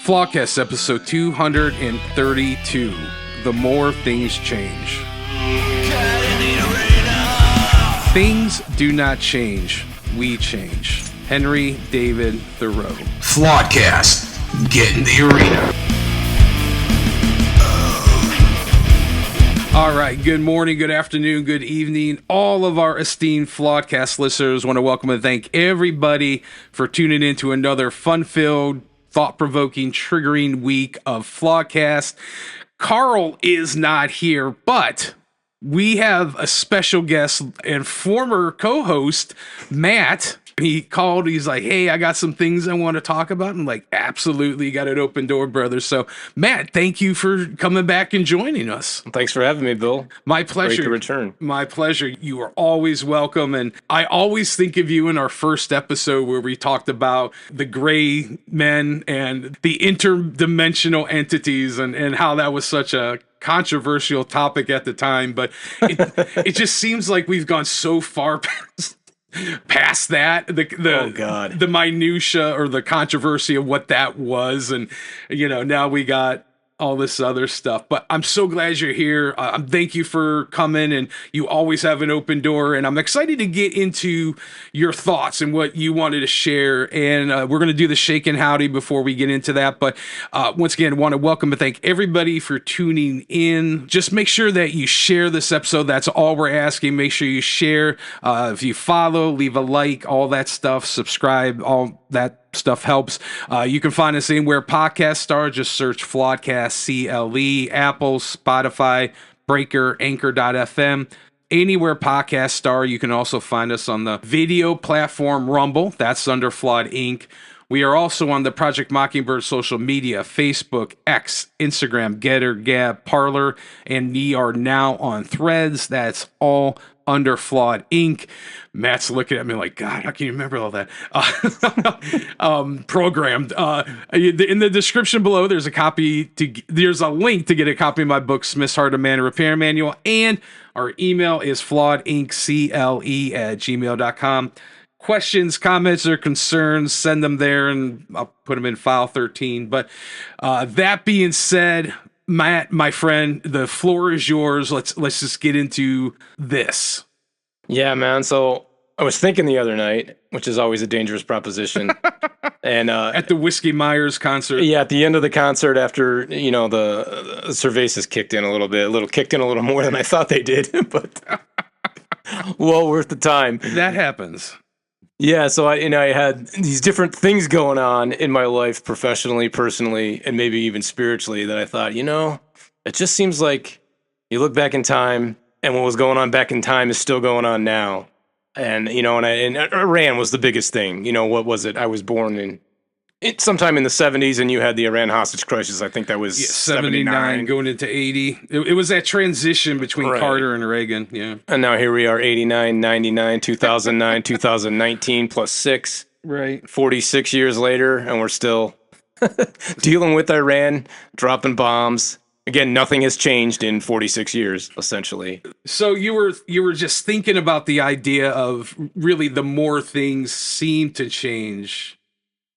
Flawedcast episode 232. The more things change. Things do not change. We change. Henry David Thoreau. Flawedcast. Get in the arena. All right. Good morning, good afternoon, good evening. All of our esteemed Flawedcast listeners want to welcome and thank everybody for tuning in to another fun-filled, thought-provoking, triggering week of Flawedcast. Carl is not here, but we have a special guest and former co-host, Matt. He called, he's like, hey, I got some things I want to talk about. I'm like, absolutely, you got an open door, brother. So, Matt, thank you for coming back and joining us. Thanks for having me, Bill. My pleasure. Great to return. My pleasure. You are always welcome. And I always think of you in our first episode where we talked about the gray men and the interdimensional entities and how that was such a controversial topic at the time. But it just seems like we've gone so far past that, the minutia or the controversy of what that was, and now we got all this other stuff. But I'm so glad you're here. Thank you for coming, and you always have an open door, and I'm excited to get into your thoughts and what you wanted to share. And we're going to do the shake and howdy before we get into that. But once again, I want to welcome and thank everybody for tuning in. Just make sure that you share this episode. That's all we're asking. Make sure you share. If you follow, leave a like, all that stuff, subscribe, all that stuff helps. You can find us anywhere podcasts are. Just search Flawedcast, CLE, Apple, Spotify, Breaker, Anchor.fm. Anywhere podcasts are. You can also find us on the video platform Rumble. That's under Flawed Inc. We are also on the Project Mockingbird social media, Facebook, X, Instagram, Getter, Gab, Parler, and we are now on Threads. That's all under Flawed Inc. Matt's looking at me like, God, how can you remember all that? Programmed. In the description below, there's a link to get a copy of my book, Smith's Heart of Man, a Repair Manual, and our email is flawedinccle@gmail.com. Questions, comments, or concerns, send them there, and I'll put them in file 13. But that being said, Matt, my friend, the floor is yours. Let's just get into this. Yeah, man. So I was thinking the other night, which is always a dangerous proposition, and at the Whiskey Myers concert. Yeah, at the end of the concert, after the cervezas kicked in a little more than I thought they did, but well worth the time. That happens. Yeah, so I had these different things going on in my life, professionally, personally, and maybe even spiritually, that I thought, it just seems like you look back in time, and what was going on back in time is still going on now. And and Iran was the biggest thing. What was it? I was born in sometime in the 70s, and you had the Iran hostage crisis. I think that was 79 going into 80. It was that transition between Carter and Reagan. Yeah. And now here we are, 89, 99, 2009, 2019 plus 6. Right. 46 years later, and we're still dealing with Iran, dropping bombs. Again, nothing has changed in 46 years, essentially. So you were just thinking about the idea of really the more things seem to change,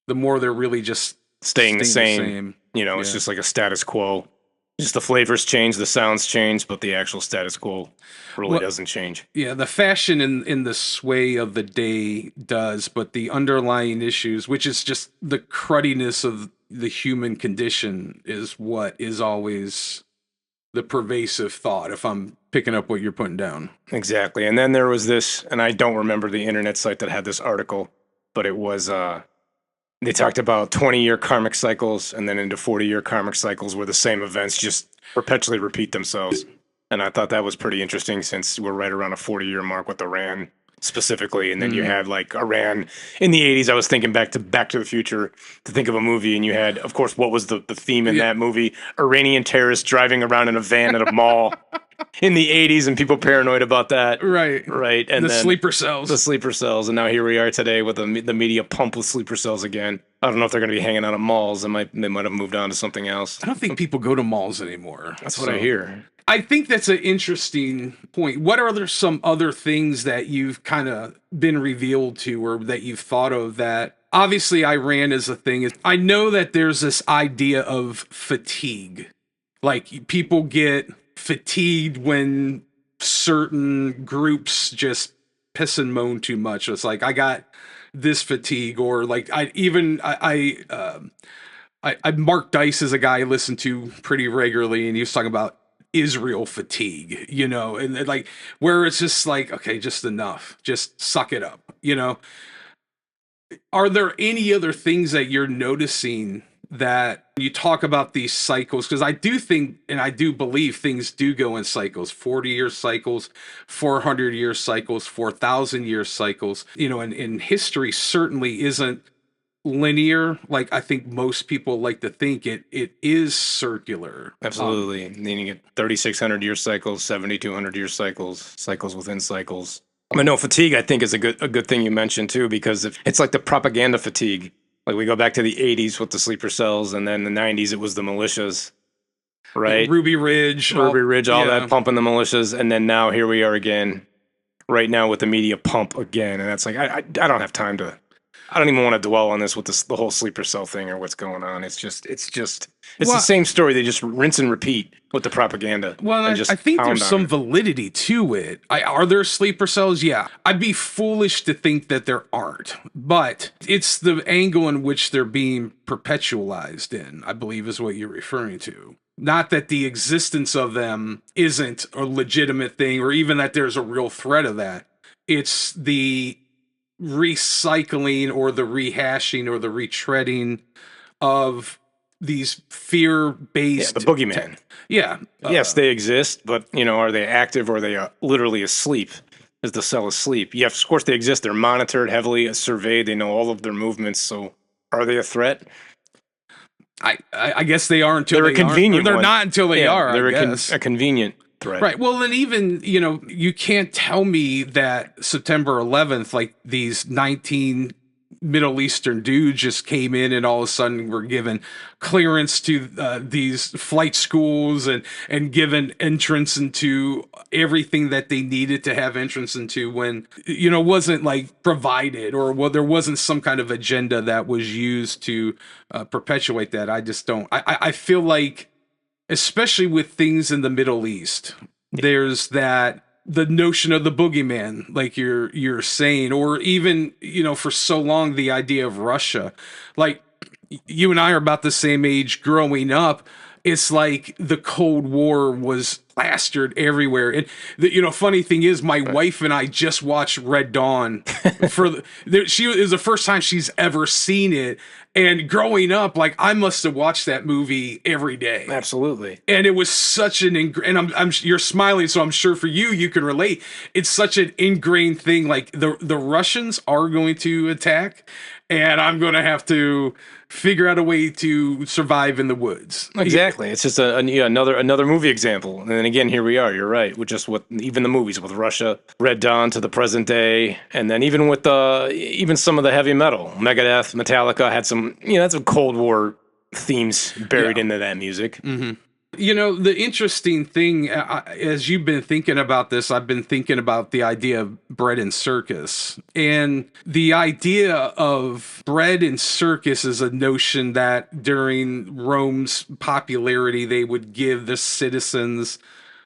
the more they're really just staying the same. It's just like a status quo. Just the flavors change, the sounds change, but the actual status quo really doesn't change. Yeah, the fashion in the sway of the day does, but the underlying issues, which is just the crudiness of the human condition, is what is always the pervasive thought, if I'm picking up what you're putting down. Exactly. And then there was this, and I don't remember the internet site that had this article, but it was they talked about 20-year karmic cycles and then into 40-year karmic cycles where the same events just perpetually repeat themselves. And I thought that was pretty interesting, since we're right around a 40-year mark with Iran specifically. And then you had like Iran in the 80s. I was thinking back to the Future to think of a movie. And you had, of course, what was the theme in that movie? Iranian terrorists driving around in a van at a mall in the 80s, and people paranoid about that. Right. And the then sleeper cells. The sleeper cells. And now here we are today with the media pumped with sleeper cells again. I don't know if they're going to be hanging out at malls. They might have moved on to something else. I don't think people go to malls anymore. That's what I hear. I think that's an interesting point. What are there some other things that you've kind of been revealed to, or that you've thought of, that obviously Iran is a thing. I know that there's this idea of fatigue. Like people get fatigued when certain groups just piss and moan too much. It's like I got this fatigue, or like Mark Dice is a guy I listen to pretty regularly, and he was talking about Israel fatigue, and like where it's just like, okay, just enough, just suck it up, Are there any other things that you're noticing that you talk about these cycles? Because I do think, and I do believe things do go in cycles, 40-year cycles, 400-year cycles, 4,000-year cycles, and history certainly isn't linear like I think most people like to think. It is circular. Absolutely. Then you get 3,600-year cycles, 7,200-year cycles, cycles within cycles. But no, fatigue I think is a good thing you mentioned too, because it's like the propaganda fatigue. Like we go back to the 80s with the sleeper cells, and then the 90s it was the militias, right? Ruby Ridge, all that pumping the militias, and then now here we are again, right now with the media pump again, and that's like I don't have time to. I don't even want to dwell on this with the whole sleeper cell thing or what's going on. It's the same story. They just rinse and repeat with the propaganda. Well, I think there's some validity to it. Are there sleeper cells? Yeah. I'd be foolish to think that there aren't, but it's the angle in which they're being perpetualized in, I believe is what you're referring to. Not that the existence of them isn't a legitimate thing, or even that there's a real threat of that. It's the recycling or the rehashing or the retreading of these fear-based the boogeyman. Yes, they exist, but are they active, or are they literally asleep? Is the cell asleep? Yes, of course they exist. They're monitored heavily, surveyed. They know all of their movements. So are they a threat? I guess they are until they're they a convenient aren't. They're one. not until they are. They're I guess. a convenient threat. Right. Well, and even, you can't tell me that September 11th, like these 19 Middle Eastern dudes just came in and all of a sudden were given clearance to these flight schools and given entrance into everything that they needed to have entrance into, when, wasn't like provided, or there wasn't some kind of agenda that was used to perpetuate that. I just don't. I feel like, especially with things in the Middle East, there's the notion of the boogeyman, like you're saying, or even, for so long, the idea of Russia. Like, you and I are about the same age growing up. It's like the Cold War was plastered everywhere. And the funny thing is, my wife and I just watched Red Dawn she it was the first time she's ever seen it. And growing up, like, I must have watched that movie every day. Absolutely. And it was such an and you're smiling, so I'm sure for you can relate. It's such an ingrained thing. Like the Russians are going to attack, and I'm going to have to figure out a way to survive in the woods. Exactly. It's just another movie example. And then again, here we are. You're right. With just even the movies with Russia, Red Dawn to the present day, and then even with even some of the heavy metal, Megadeth, Metallica had some that's some Cold War themes buried into that music. Mm-hmm. The interesting thing, as you've been thinking about this, I've been thinking about the idea of bread and circus. And the idea of bread and circus is a notion that during Rome's popularity, they would give the citizens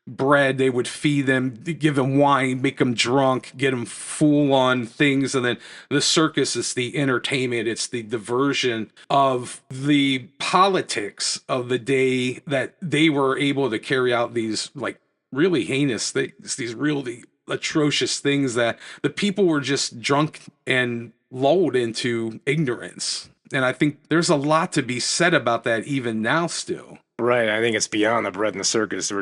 bread, they would feed them, give them wine, make them drunk, get them full on things. And then the circus is the entertainment, it's the diversion of the politics of the day, that they were able to carry out these like really heinous things, these really atrocious things, that the people were just drunk and lulled into ignorance. And I think there's a lot to be said about that even now still. Right. I think it's beyond the bread and the circus.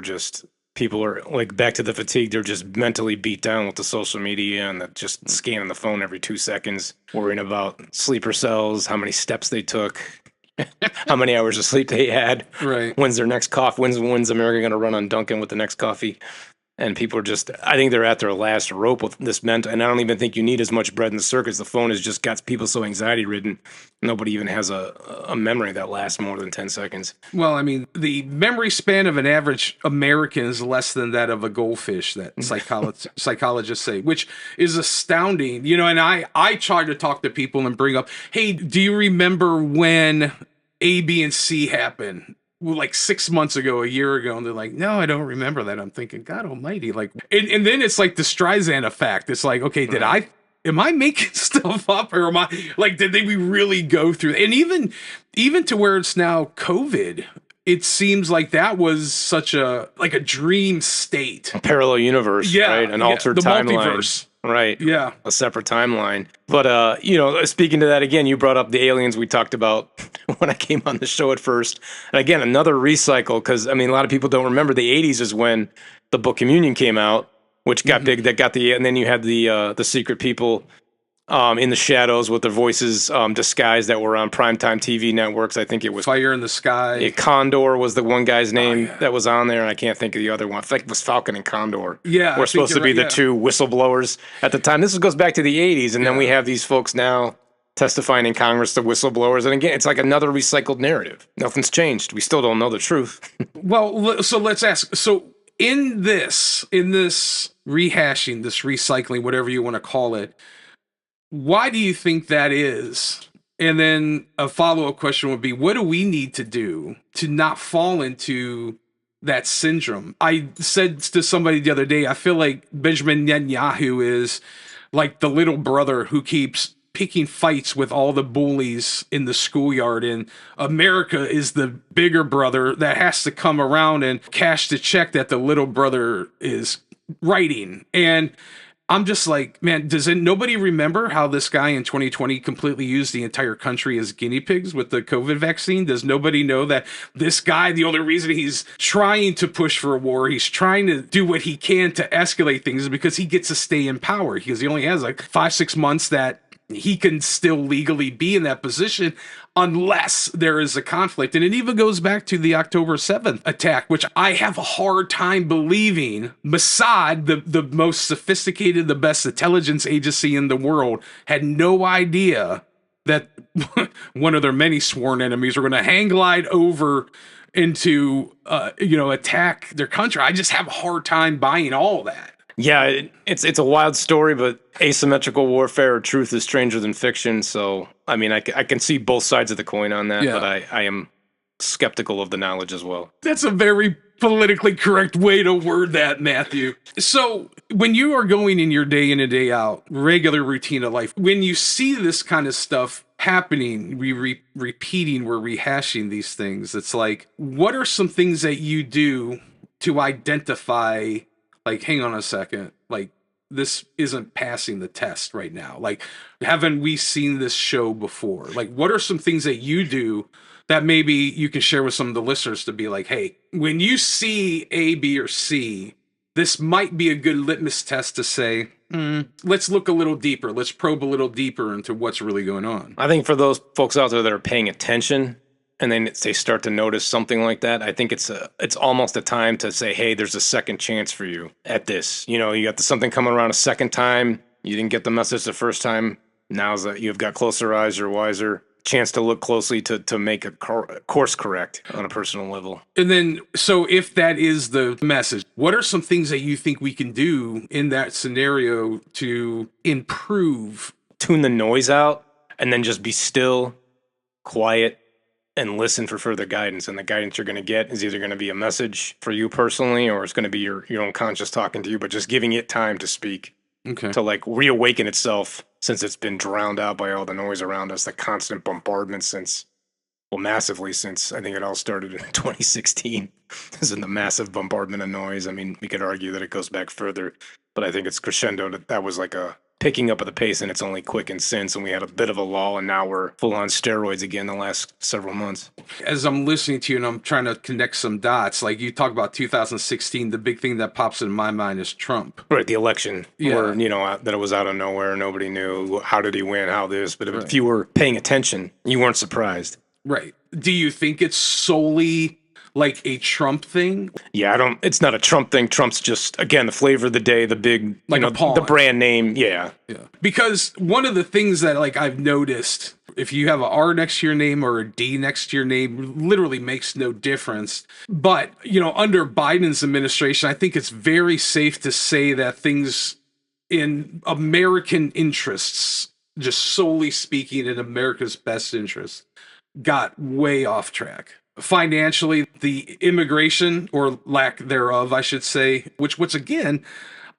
People are like, back to the fatigue. They're just mentally beat down with the social media and just scanning the phone every 2 seconds, worrying about sleeper cells, how many steps they took, how many hours of sleep they had. Right. When's their next coffee? When's America going to run on Duncan with the next coffee? And people are just, I think they're at their last rope with this mental, and I don't even think you need as much bread in the circus. The phone has just got people so anxiety ridden. Nobody even has a memory that lasts more than 10 seconds. Well, I mean, the memory span of an average American is less than that of a goldfish, that psychologists say, which is astounding. You know, and I try to talk to people and bring up, hey, do you remember when A, B, and C happened? Like 6 months ago, a year ago, and they're like, no, I don't remember that. I'm thinking, God almighty. Like, and then it's like the Streisand effect. It's like, okay, am I making stuff up, or am I like, did we really go through? And even to where it's now COVID, it seems like that was such a dream state, a parallel universe, right? An altered the timeline. multiverse. Right. Yeah. A separate timeline. But, speaking to that again, you brought up the aliens we talked about when I came on the show at first. And again, another recycle, because, I mean, a lot of people don't remember the 80s is when the Book Communion came out, which got big. And then you had the secret people in the shadows with their voices disguised that were on primetime TV networks. I think it was Fire in the Sky. Condor was the one guy's name that was on there, and I can't think of the other one. I think it was Falcon and Condor. Yeah, were supposed to be the two whistleblowers at the time. This goes back to the 80s, and then we have these folks now testifying in Congress to whistleblowers. And again, it's like another recycled narrative. Nothing's changed. We still don't know the truth. Well, so let's ask. So in this rehashing, this recycling, whatever you want to call it, why do you think that is? And then a follow-up question would be, what do we need to do to not fall into that syndrome? I said to somebody the other day, I feel like Benjamin Netanyahu is like the little brother who keeps picking fights with all the bullies in the schoolyard, and America is the bigger brother that has to come around and cash the check that the little brother is writing. And I'm just like, man, nobody remember how this guy in 2020 completely used the entire country as guinea pigs with the COVID vaccine? Does nobody know that this guy, the only reason he's trying to push for a war, he's trying to do what he can to escalate things, is because he gets to stay in power, because he only has like 5-6 months that he can still legally be in that position unless there is a conflict. And it even goes back to the October 7th attack, which I have a hard time believing Mossad, the most sophisticated, the best intelligence agency in the world, had no idea that one of their many sworn enemies were going to hang glide over into, attack their country. I just have a hard time buying all that. Yeah, it's a wild story, but asymmetrical warfare or truth is stranger than fiction. So, I mean, I can see both sides of the coin on that, but I am skeptical of the knowledge as well. That's a very politically correct way to word that, Matthew. So, when you are going in your day in and day out, regular routine of life, when you see this kind of stuff happening, repeating, we're rehashing these things, it's like, what are some things that you do to identify, like, hang on a second, like, this isn't passing the test right now? Like, haven't we seen this show before? Like, what are some things that you do that maybe you can share with some of the listeners to be like, hey, when you see A, B, or C, this might be a good litmus test to say, let's look a little deeper. Let's probe a little deeper into what's really going on. I think for those folks out there that are paying attention, and then they start to notice something like that, I think it's almost a time to say, hey, there's a second chance for you at this. You know, you got something coming around a second time. You didn't get the message the first time. Now's that you've got closer eyes, you're wiser. Chance to look closely to make a course correct on a personal level. And then, so if that is the message, what are some things that you think we can do in that scenario to improve? Tune the noise out and then just be still, quiet, and listen for further guidance. And the guidance you're going to get is either going to be a message for you personally, or it's going to be your own conscious talking to you, but just giving it time to speak. Okay. To like reawaken itself, since it's been drowned out by all the noise around us, the constant bombardment massively since I think it all started in 2016. This is the massive bombardment of noise. I mean, we could argue that it goes back further, but I think it's crescendo that was like a picking up of the pace, and it's only quickened since, and we had a bit of a lull, and now we're full on steroids again the last several months. As I'm listening to you and I'm trying to connect some dots, like you talk about 2016, the big thing that pops in my mind is Trump. Right, the election, where, that it was out of nowhere, nobody knew, how did he win, how this, but if you were paying attention, you weren't surprised. Right. Do you think it's solely like a Trump thing. Yeah, I don't. It's not a Trump thing. Trump's just, again, the flavor of the day, the big, Like a pawn. the brand name. Yeah. Yeah. Because one of the things that like I've noticed, if you have a R next to your name or a D next to your name, literally makes no difference. But, under Biden's administration, I think it's very safe to say that things in American interests, just solely speaking in America's best interests, got way off track. Financially, the immigration, or lack thereof, I should say, which again,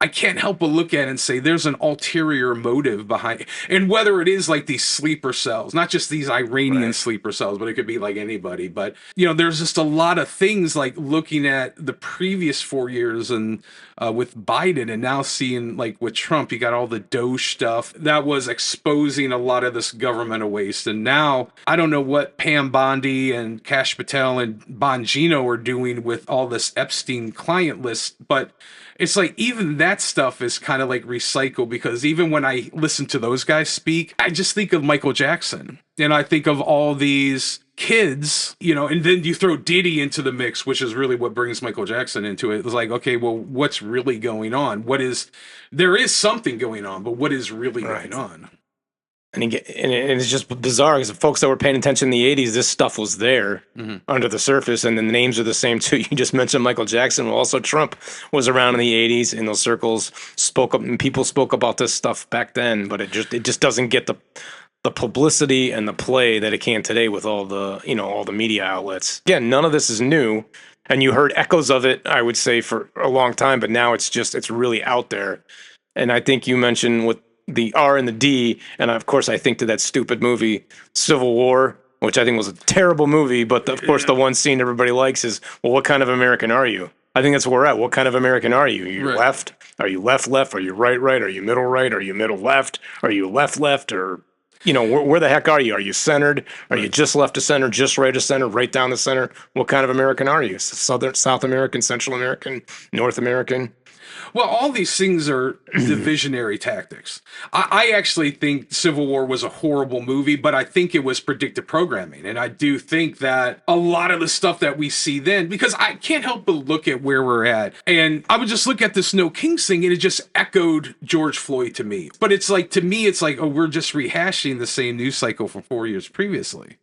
I can't help but look at and say there's an ulterior motive behind it. And whether it is like these sleeper cells, not just these Iranian sleeper cells, but it could be like anybody. But, there's just a lot of things like looking at the previous 4 years and with Biden, and now seeing like with Trump, you got all the Doge stuff that was exposing a lot of this governmental waste. And now I don't know what Pam Bondi and Kash Patel and Bongino are doing with all this Epstein client list, but it's like even that stuff is kind of like recycled, because even when I listen to those guys speak, I just think of Michael Jackson and I think of all these kids, and then you throw Diddy into the mix, which is really what brings Michael Jackson into it. It's like, okay, well, what's really going on? There is something going on, but what is really going on? And it's just bizarre because the folks that were paying attention in the 80s, this stuff was there under the surface, and then the names are the same too. You just mentioned Michael Jackson. Well, also Trump was around in the 80s in those circles, spoke up, and people spoke about this stuff back then, but it just doesn't get the publicity and the play that it can today with all the, all the media outlets. Again, none of this is new, and you heard echoes of it, I would say, for a long time, but now it's really out there. And I think you mentioned with the R and the D, and of course I think to that stupid movie Civil War, which I think was a terrible movie, but of course the one scene everybody likes is, well, what kind of American are you? I think that's where we're at. What kind of American are you? Are you left? Are you left? Are you right? Are you middle right? Are you middle left? Are you left? Or, where the heck are you? Are you centered? Are you just left of center, just right of center, right down the center? What kind of American are you? South American, Central American, North American? Well, all these things are divisionary tactics. I actually think Civil War was a horrible movie, but I think it was predictive programming. And I do think that a lot of the stuff that we see then, because I can't help but look at where we're at. And I would just look at this No Kings thing, and it just echoed George Floyd to me. But it's like, to me, it's like, oh, we're just rehashing the same news cycle from 4 years previously.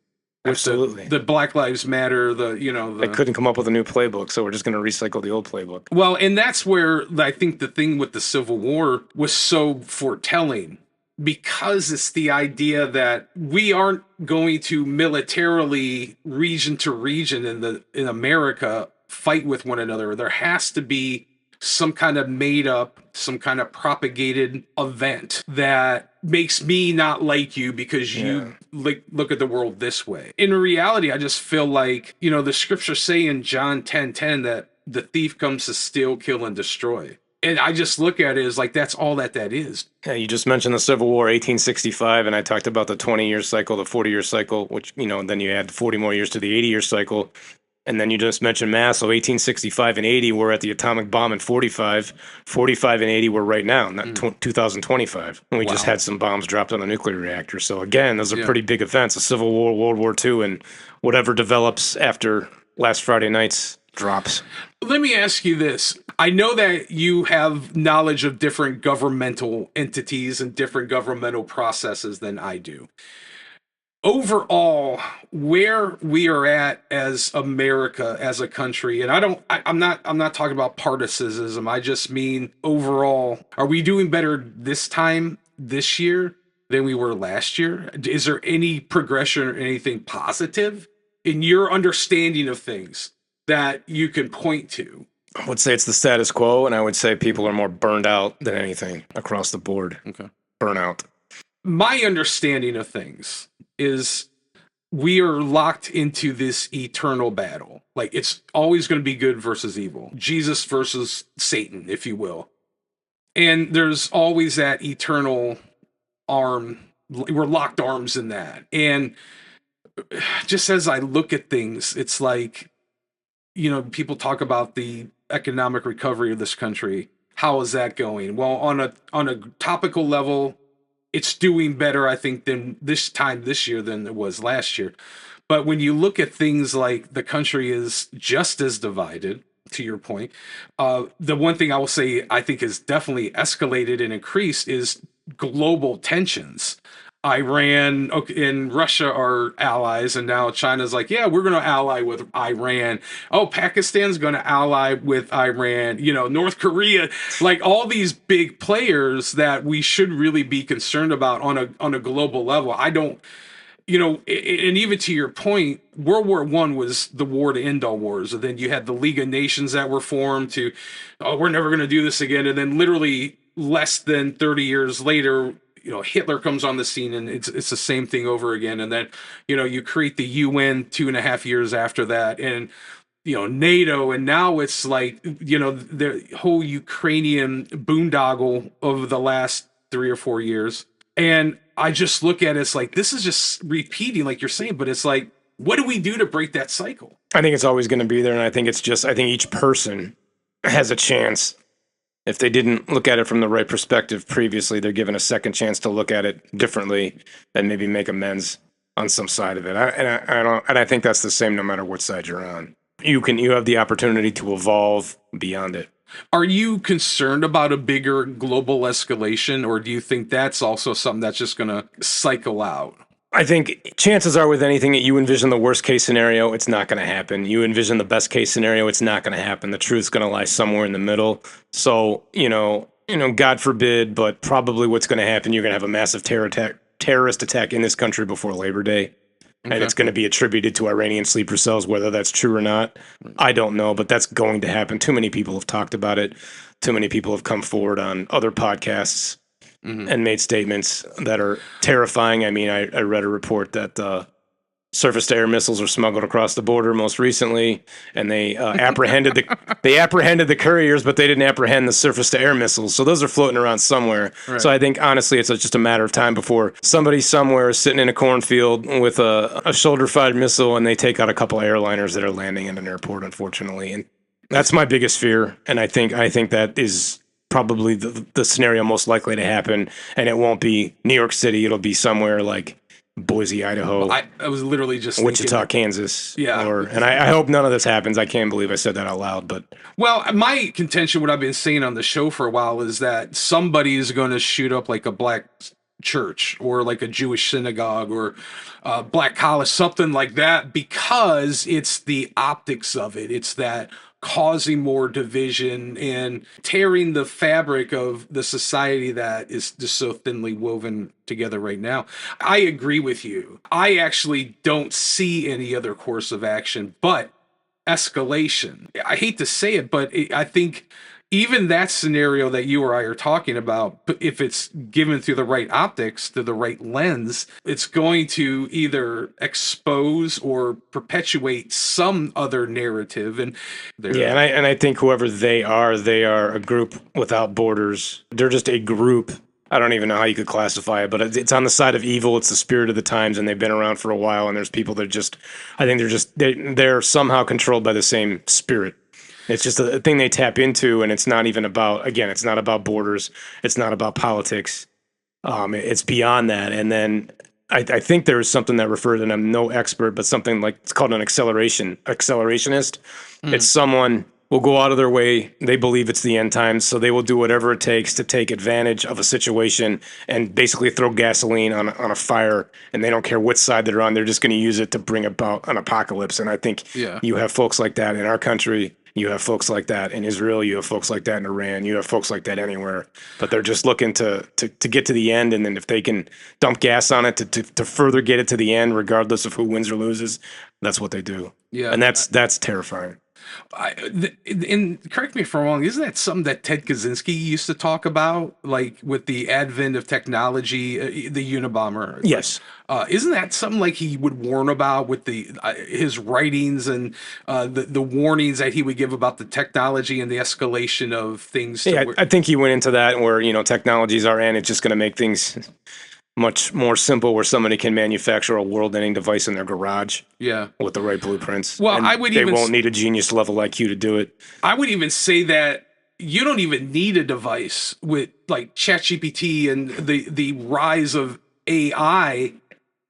Absolutely. The Black Lives Matter, They couldn't come up with a new playbook, so we're just going to recycle the old playbook. Well, and that's where I think the thing with the Civil War was so foretelling, because it's the idea that we aren't going to militarily, region to region in America, fight with one another. There has to be some kind of made up, some kind of propagated event that makes me not like you because you look at the world this way. In reality, I just feel like, the scriptures say in John 10:10 that the thief comes to steal, kill, and destroy. And I just look at it as like, that's all that is. Yeah, you just mentioned the Civil War, 1865, and I talked about the 20-year cycle, the 40-year cycle, which, then you add 40 more years to the 80-year cycle. And then you just mentioned mass, so 1865 and 80 were at the atomic bomb in 45. 45 and 80 were right now, not 2025. And we just had some bombs dropped on a nuclear reactor. So again, those are pretty big events, a Civil War, World War II, and whatever develops after last Friday night's drops. Let me ask you this. I know that you have knowledge of different governmental entities and different governmental processes than I do. Overall, where we are at as America, as a country, and I'm not talking about partisanism. I just mean overall, are we doing better this year than we were last year? Is there any progression or anything positive in your understanding of things that you can point to? I would say it's the status quo, and I would say people are more burned out than anything across the board. Okay. Burnout. My understanding of things is we are locked into this eternal battle. Like, it's always going to be good versus evil. Jesus versus Satan, if you will. And there's always that eternal arm. We're locked arms in that. And just as I look at things, it's like, people talk about the economic recovery of this country. How is that going? Well, on a topical level, it's doing better, I think, than this year than it was last year. But when you look at things like the country is just as divided, to your point, the one thing I will say I think is definitely escalated and increased is global tensions. Iran and Russia are allies, and now China's like, yeah, we're going to ally with Iran. Oh, Pakistan's going to ally with Iran. North Korea, like all these big players that we should really be concerned about on a global level. I don't, and even to your point, World War One was the war to end all wars, and then you had the League of Nations that were formed to, oh, we're never going to do this again, and then literally less than 30 years later, Hitler comes on the scene, and it's the same thing over again, and then you create the UN 2.5 years after that, and NATO, and now it's like the whole Ukrainian boondoggle over the last 3 or 4 years. And I just look at it, it's like, this is just repeating, like you're saying, but it's like, what do we do to break that cycle? I think it's always going to be there. And I think I think each person has a chance. If they didn't look at it from the right perspective previously, they're given a second chance to look at it differently and maybe make amends on some side of it. I think that's the same no matter what side you're on. You have the opportunity to evolve beyond it. Are you concerned about a bigger global escalation, or do you think that's also something that's just going to cycle out? I think chances are with anything that you envision the worst case scenario, it's not going to happen. You envision the best case scenario, it's not going to happen. The truth's going to lie somewhere in the middle. So, God forbid, but probably what's going to happen, you're going to have a massive terrorist attack in this country before Labor Day. Okay. And it's going to be attributed to Iranian sleeper cells, whether that's true or not. I don't know, but that's going to happen. Too many people have talked about it. Too many people have come forward on other podcasts and made statements that are terrifying. I mean, I read a report that surface-to-air missiles were smuggled across the border most recently, and they apprehended the couriers, but they didn't apprehend the surface-to-air missiles. So those are floating around somewhere. Right. So I think, honestly, it's just a matter of time before somebody somewhere is sitting in a cornfield with a shoulder-fired missile, and they take out a couple airliners that are landing in an airport, unfortunately. And that's my biggest fear, and I think that is probably the scenario most likely to happen, and it won't be New York City. It'll be somewhere like Boise, Idaho. Well, I was literally just Wichita, Kansas. Yeah. And I hope none of this happens. I can't believe I said that out loud, but. Well, my contention, what I've been saying on the show for a while, is that somebody is going to shoot up like a black church or like a Jewish synagogue or a black college, something like that, because it's the optics of it. It's that causing more division and tearing the fabric of the society that is just so thinly woven together right now. I agree with you. I actually don't see any other course of action but escalation. I hate to say it, but I think even that scenario that you or I are talking about, if it's given through the right optics, through the right lens, it's going to either expose or perpetuate some other narrative. And I think whoever they are a group without borders. They're just a group. I don't even know how you could classify it, but it's on the side of evil. It's the spirit of the times, and they've been around for a while. And there's people that they're somehow controlled by the same spirit. It's just a thing they tap into, and it's not even about, again, it's not about borders. It's not about politics. It's beyond that. And then I think there is something that refers, and I'm no expert, but something like, it's called an accelerationist. It's someone will go out of their way. They believe it's the end times, so they will do whatever it takes to take advantage of a situation and basically throw gasoline on a fire, and they don't care which side they're on. They're just going to use it to bring about an apocalypse. And I think you have folks like that in our country. You have folks like that in Israel. You have folks like that in Iran. You have folks like that anywhere. But they're just looking to get to the end, and then if they can dump gas on it to further get it to the end, regardless of who wins or loses, that's what they do. Yeah, and that's terrifying. And correct me if I'm wrong, isn't that something that Ted Kaczynski used to talk about, like with the advent of technology, the Unabomber? Yes. Isn't that something like he would warn about with his writings and the warnings that he would give about the technology and the escalation of things? I think he went into that where, technologies are in, it's just going to make things much more simple, where somebody can manufacture a world-ending device in their garage. Yeah, with the right blueprints. Well, they won't need a genius level IQ to do it. I would even say that you don't even need a device with like ChatGPT and the rise of AI.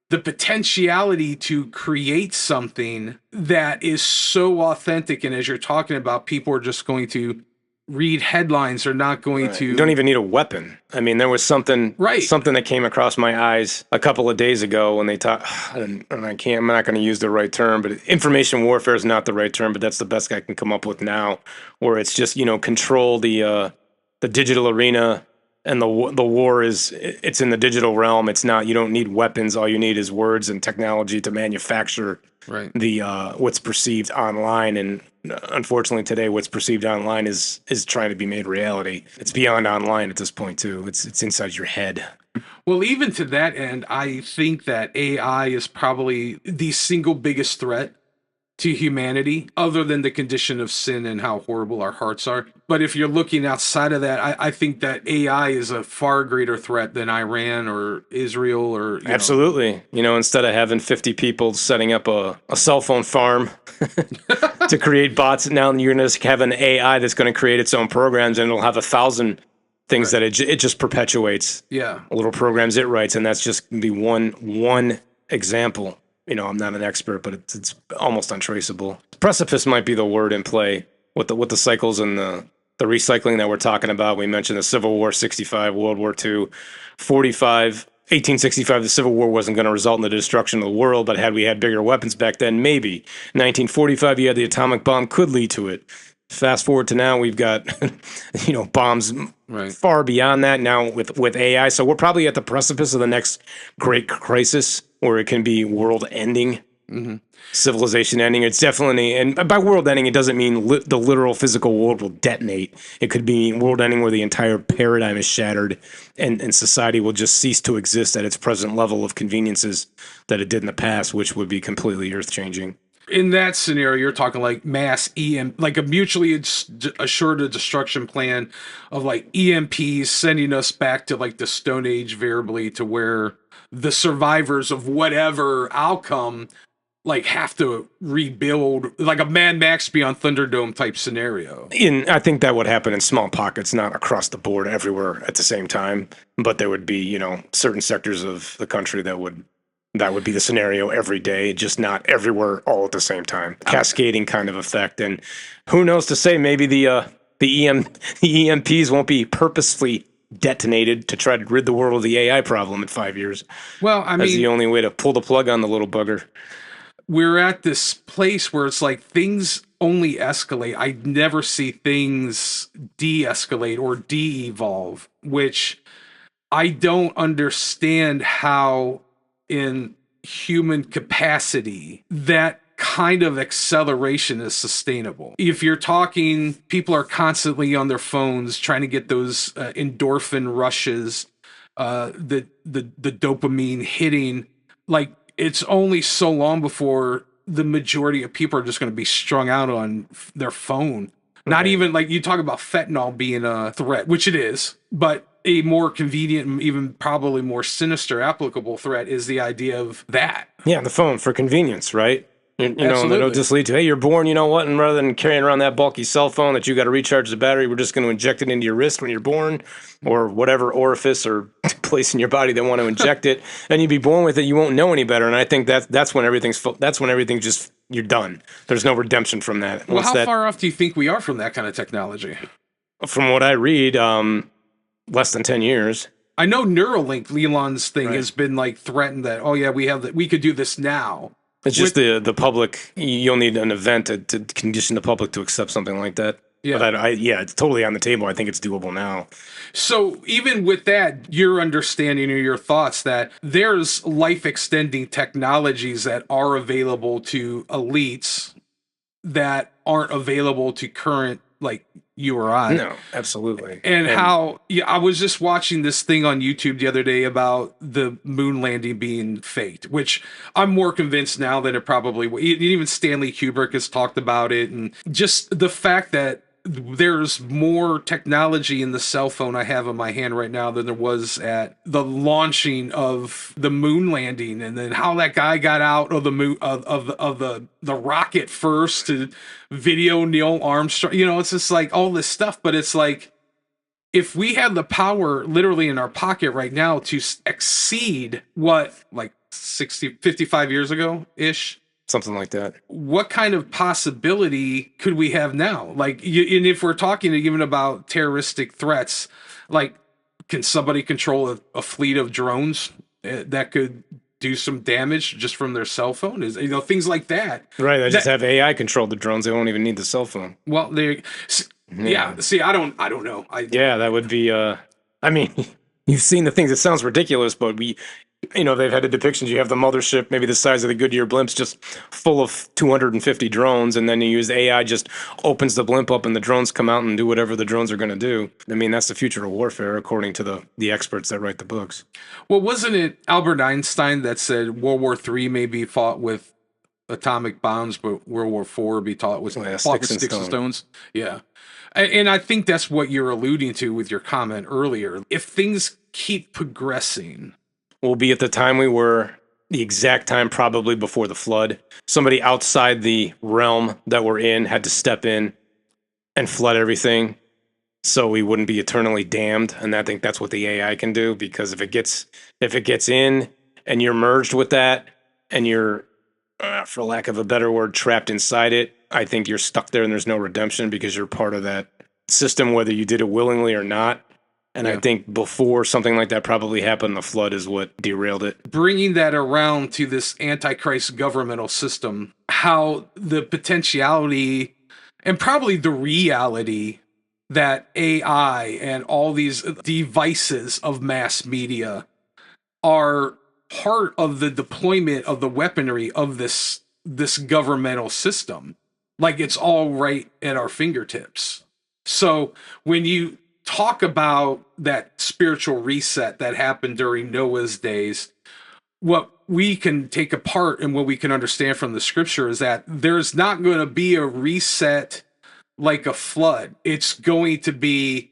the potentiality to create something that is so authentic. And as you're talking about, people are just going to read headlines, are not going to. You don't even need a weapon. I mean, there was something that came across my eyes a couple of days ago when they talked, and I'm not going to use the right term, but information warfare is not the right term, but that's the best I can come up with now, where it's just, control the digital arena. And the war it's in the digital realm. It's not, you don't need weapons. All you need is words and technology to manufacture the what's perceived online. And unfortunately today, what's perceived online is trying to be made reality. It's beyond online at this point too. It's inside your head. Well, even to that end, I think that AI is probably the single biggest threat to humanity, other than the condition of sin and how horrible our hearts are. But if you're looking outside of that, I think that AI is a far greater threat than Iran or Israel or... Absolutely. Instead of having 50 people setting up a cell phone farm to create bots, now you're going to have an AI that's going to create its own programs, and it'll have 1,000 things that it just perpetuates. Yeah. Little programs it writes, and that's just going to be one example. I'm not an expert, but it's almost untraceable. Precipice might be the word in play with the cycles and the recycling that we're talking about. We mentioned the Civil War, 65, World War II, 45, 1865. The Civil War wasn't going to result in the destruction of the world, but had we had bigger weapons back then, maybe. 1945, you had the atomic bomb, could lead to it. Fast forward to now, we've got bombs far beyond that now with AI. So we're probably at the precipice of the next great crisis, where it can be world ending, civilization ending. It's definitely, and by world ending, it doesn't mean the literal physical world will detonate. It could be world ending where the entire paradigm is shattered, and society will just cease to exist at its present level of conveniences that it did in the past, which would be completely earth changing. In that scenario, you're talking like mass like a mutually assured destruction plan of like EMPs sending us back to like the Stone Age variably, to where the survivors of whatever outcome like have to rebuild, like a Mad Max Beyond Thunderdome type scenario. I think that would happen in small pockets, not across the board everywhere at the same time, but there would be, certain sectors of the country that would be the scenario every day, just not everywhere all at the same time. Cascading kind of effect. And who knows to say, maybe the EMPs won't be purposefully detonated to try to rid the world of the AI problem in 5 years. Well, I mean, that's the only way to pull the plug on the little bugger. We're at this place where it's like things only escalate. I never see things de-escalate or de-evolve, which I don't understand how in human capacity that kind of acceleration is sustainable. If you're talking, people are constantly on their phones trying to get those endorphin rushes, the dopamine hitting. Like, it's only so long before the majority of people are just going to be strung out on their phone. Not even, like, you talk about fentanyl being a threat, which it is, but a more convenient and even probably more sinister applicable threat is the idea of that. Yeah, the phone for convenience, right? It'll just lead to, hey, you're born, you know what? And rather than carrying around that bulky cell phone that you got to recharge the battery, we're just going to inject it into your wrist when you're born, or whatever orifice or place in your body they want to inject it, and you'd be born with it. You won't know any better. And I think that's when everything's just, you're done. There's no redemption from that. Well, how far off do you think we are from that kind of technology? From what I read, less than 10 years. I know Neuralink, Elon's thing, has been like threatened that, oh yeah, we could do this now. It's just the public. You'll need an event to condition the public to accept something like that. Yeah, but it's totally on the table. I think it's doable now. So even with that, your understanding or your thoughts that there's life-extending technologies that are available to elites that aren't available to current, like, you or I. No, absolutely. And how, I was just watching this thing on YouTube the other day about the moon landing being faked, which I'm more convinced now than it probably was. Even Stanley Kubrick has talked about it. And just the fact that there's more technology in the cell phone I have in my hand right now than there was at the launching of the moon landing, and then how that guy got out of the moon of the rocket first to video Neil Armstrong. It's just like all this stuff, but it's like, if we had the power literally in our pocket right now to exceed what like 55 years ago ish. Something like that. What kind of possibility could we have now? Like, and if we're talking even about terroristic threats, like, can somebody control a fleet of drones that could do some damage just from their cell phone? Is, things like that. Right. They just have AI control the drones. They won't even need the cell phone. Well, yeah. See, I don't know. Yeah, that would be. I mean, you've seen the things. It sounds ridiculous, but they've had the depictions. You have the mothership, maybe the size of the Goodyear blimps, just full of 250 drones, and then you use AI, just opens the blimp up, and the drones come out and do whatever the drones are going to do. I mean, that's the future of warfare, according to the experts that write the books. Well, wasn't it Albert Einstein that said World War III may be fought with atomic bombs, but World War IV be fought with sticks and stones? Yeah. And I think that's what you're alluding to with your comment earlier. If things keep progressing, we'll be at the time we were, the exact time probably before the flood. Somebody outside the realm that we're in had to step in and flood everything so we wouldn't be eternally damned. And I think that's what the AI can do, because if it gets in and you're merged with that and you're, for lack of a better word, trapped inside it, I think you're stuck there and there's no redemption because you're part of that system, whether you did it willingly or not. And I think before something like that probably happened, the flood is what derailed it. Bringing that around to this Antichrist governmental system, how the potentiality and probably the reality that AI and all these devices of mass media are part of the deployment of the weaponry of this governmental system. Like, it's all right at our fingertips. So when you talk about that spiritual reset that happened during Noah's days, what we can take apart and what we can understand from the scripture is that there's not going to be a reset like a flood. It's going to be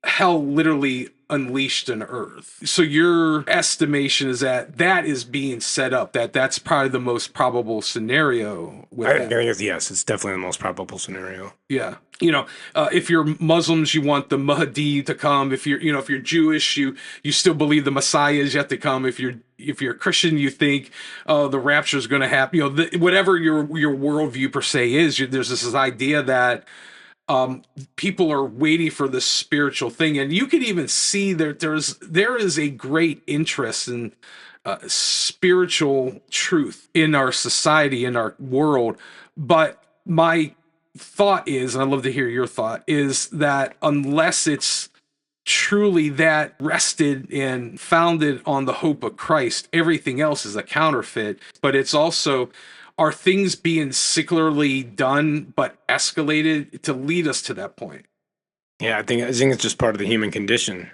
hell literally unleashed on earth. So your estimation is that is being set up, that's probably the most probable scenario with yes, it's definitely the most probable scenario. Yeah. If you're Muslims, you want the Mahdi to come. If you're Jewish, you still believe the Messiah is yet to come. If you're Christian, you think the rapture is going to happen. Whatever your worldview per se is, there's this idea that people are waiting for this spiritual thing, and you can even see there is a great interest in spiritual truth in our society, in our world. But my thought is, and I'd love to hear your thought, is that unless it's truly that rested and founded on the hope of Christ, everything else is a counterfeit. But it's also, are things being secularly done but escalated to lead us to that point? Yeah, I think it's just part of the human condition.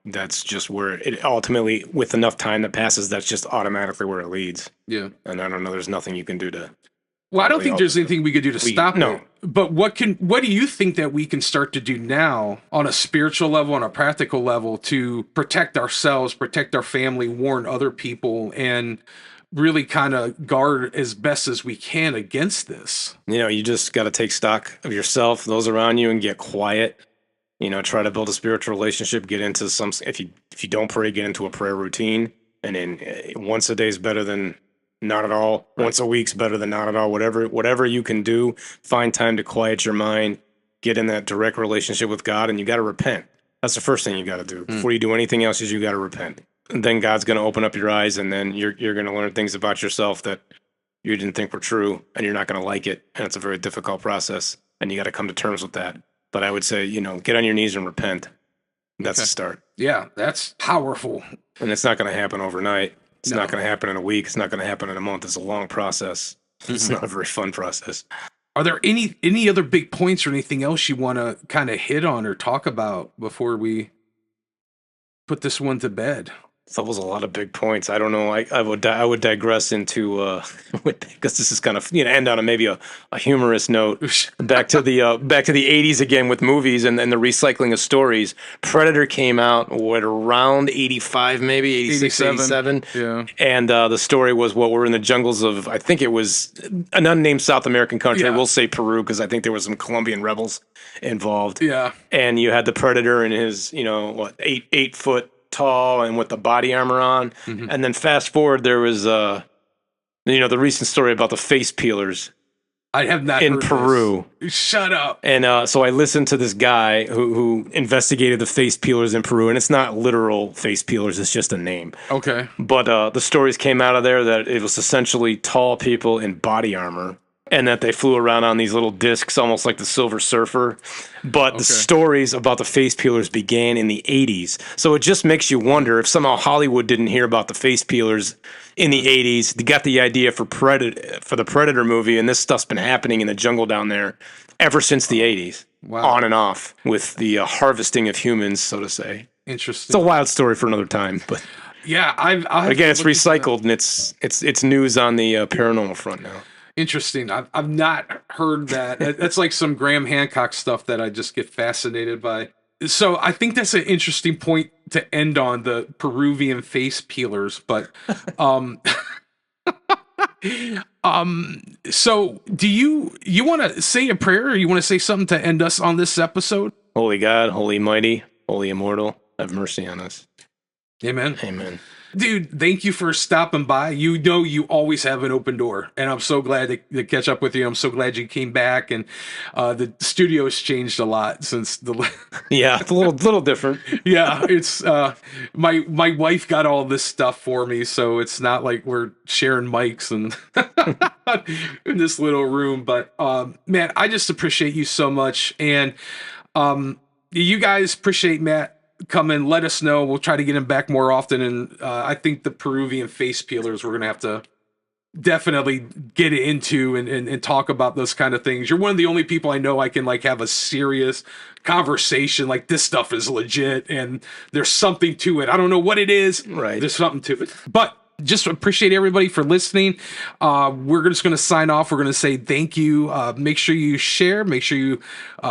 That's just where it ultimately, with enough time that passes, that's just automatically where it leads. Yeah. And I don't know, there's nothing you can do to. Well, I don't think there's anything we could do to stop it. But what do you think that we can start to do now on a spiritual level, on a practical level, to protect ourselves, protect our family, warn other people, and really kind of guard as best as we can against this? You just got to take stock of yourself, those around you, and get quiet. Try to build a spiritual relationship, get into if you don't pray, get into a prayer routine. And then once a day is better than not at all. Right. Once a week's better than not at all. Whatever you can do, find time to quiet your mind, get in that direct relationship with God, and you got to repent. That's the first thing you got to do. Before you do anything else, is you got to repent. And then God's going to open up your eyes, and then you're going to learn things about yourself that you didn't think were true, and you're not going to like it. And it's a very difficult process, and you got to come to terms with that. But I would say, get on your knees and repent. That's a start. Yeah, that's powerful. And it's not going to happen overnight. It's not going to happen in a week. It's not going to happen in a month. It's a long process. It's not a very fun process. Are there any other big points or anything else you want to kind of hit on or talk about before we put this one to bed? That was a lot of big points. I don't know. I would digress into because this is kind of end on maybe a humorous note. back to the 80s again with movies and the recycling of stories. Predator came out around 85, maybe 86, 87. Yeah. And the story was we're in the jungles of, I think it was an unnamed South American country. Yeah. We'll say Peru, because I think there was some Colombian rebels involved. Yeah. And you had the Predator and his 8 foot tall and with the body armor on. Mm-hmm. And then fast forward, there was the recent story about the face peelers I have not in heard Peru. this. Shut up. And so I listened to this guy who investigated the face peelers in Peru, and it's not literal face peelers; it's just a name. Okay. But the stories came out of there that it was essentially tall people in body armor, and that they flew around on these little discs, almost like the Silver Surfer. But the stories about the face peelers began in the 80s. So it just makes you wonder if somehow Hollywood didn't hear about the face peelers in the 80s. They got the idea for the Predator movie, and this stuff's been happening in the jungle down there ever since the 80s. Wow. On and off with the harvesting of humans, so to say. Interesting. It's a wild story for another time, but yeah, I've again, it's recycled, and it's news on the paranormal front now. Interesting. I've not heard that. That's like some Graham Hancock stuff that I just get fascinated by. So I think that's an interesting point to end on, the Peruvian face peelers. But so do you want to say a prayer, or you want to say something to end us on this episode? Holy God, holy mighty, holy immortal, have mercy on us. Amen. Amen. Dude, thank you for stopping by. You know you always have an open door, and I'm so glad to catch up with you. I'm so glad you came back, and the studio has changed a lot since the. Yeah, it's a little different. Yeah, it's my wife got all this stuff for me, so it's not like we're sharing mics and in this little room. But man, I just appreciate you so much, and you guys appreciate Matt. Come and let us know. We'll try to get him back more often. And I think the Peruvian face peelers, we're going to have to definitely get into and talk about those kind of things. You're one of the only people I know I can like have a serious conversation. Like, this stuff is legit and there's something to it. I don't know what it is. Right. There's something to it. But just appreciate everybody for listening. We're just going to sign off. We're going to say thank you. Make sure you share. Make sure you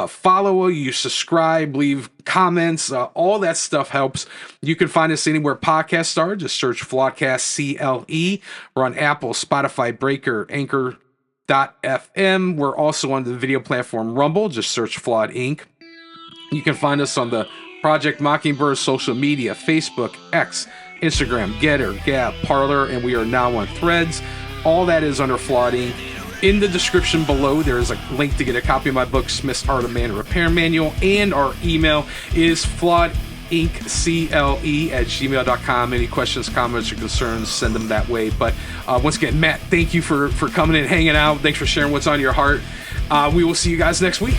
follow. You subscribe. Leave comments. All that stuff helps. You can find us anywhere podcasts are. Just search Flawedcast CLE. We're on Apple, Spotify, Breaker, Anchor.fm. We're also on the video platform Rumble. Just search Flawed Inc. You can find us on the Project Mockingbird social media, Facebook, X, Instagram, Getter, Gab, Parler, and we are now on Threads. All that is under Flawed Inc. In the description below, there is a link to get a copy of my book, Smith's Art of Man Repair Manual, and our email is flawedinccle@gmail.com. Any questions, comments, or concerns, send them that way. But once again, Matt, thank you for coming and hanging out. Thanks for sharing what's on your heart. We will see you guys next week.